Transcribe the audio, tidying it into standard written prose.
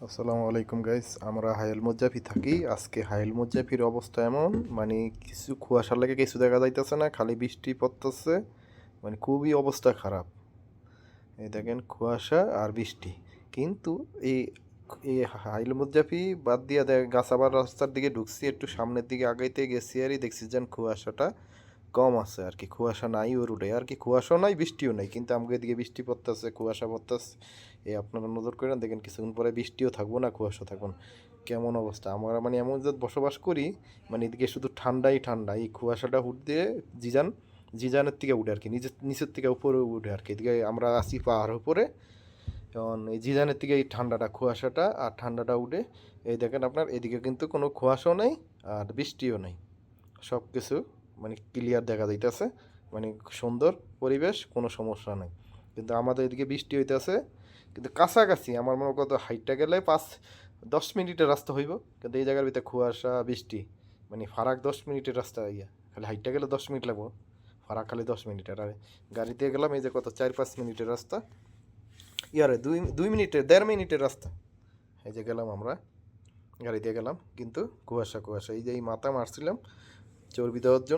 আসসালামু আলাইকুম গাইস, আমরা হাইল মুজাফি থাকি। আজকে হাইল মুজাফির অবস্থা এমন, মানে কিছু কুয়াশার লাগে কিছু দেখা যাইতেছে না, খালি বৃষ্টি পড়তেছে, মানে খুবই অবস্থা খারাপ। এই দেখেন কুয়াশা আর বৃষ্টি। কিন্তু এই এই হাইল মুজাফি বাদ দিয়া দেখ গাছাবার রাস্তার দিকে ঢুকছি, একটু সামনের দিকে আগাইতে গেছি আর দেখছি যেন কুয়াশাটা কম আছে আর কি। কুয়াশা নাই ওর উঠে আর কি, কুয়াশাও নাই বৃষ্টিও নাই, কিন্তু আমাকে এদিকে বৃষ্টি পড়তেছে, কুয়াশা পড়তেছে। এই আপনারা নজর করেন, দেখেন কিছুক্ষণ পরে বৃষ্টিও থাকবো না, কুয়াশা থাকবো না। কেমন অবস্থা আমরা, মানে এমন যে বসবাস করি, মানে এদিকে শুধু ঠান্ডাই ঠান্ডা। এই কুয়াশাটা উঠ দিয়ে জিজান, জিজানের থেকে উঠে আর কি, নিচের থেকে উপরে উঠে আর কি। এদিকে আমরা আছি পাহাড় উপরে, যেমন এই জিজানের থেকে এই ঠান্ডাটা, কুয়াশাটা আর ঠান্ডাটা উঠে। এই দেখেন আপনার এদিকে কিন্তু কোনো কুয়াশাও নেই আর বৃষ্টিও নেই, সব কিছু মানে ক্লিয়ার দেখা যাইতেছে, মানে সুন্দর পরিবেশ, কোনো সমস্যা নাই। কিন্তু আমাদের এদিকে বৃষ্টি হইতেছে, কিন্তু কাছাকাছি আমার মনে কত হাইটটা গেলে 5-10 মিনিটের রাস্তা হইব, কিন্তু এই জায়গার ভিতরে কুয়াশা বৃষ্টি, মানে ফারাক 10 মিনিটের রাস্তা ইয়া, খালি হাইটটা গেলে 10 মিনিট লাগবো, ফারাক খালি 10 মিনিটের। আর গাড়িতে গেলাম এই যে কত 4-5 মিনিটের রাস্তা, ইয়ারে 2 2 মিনিটের 1.5 মিনিটের রাস্তা। এই যে গেলাম আমরা, গাড়ি দিয়ে গেলাম, কিন্তু কুয়াশা কুয়াশা। এই যে এই মাথা মারছিলাম চর্বি দেওয়ার জন্য।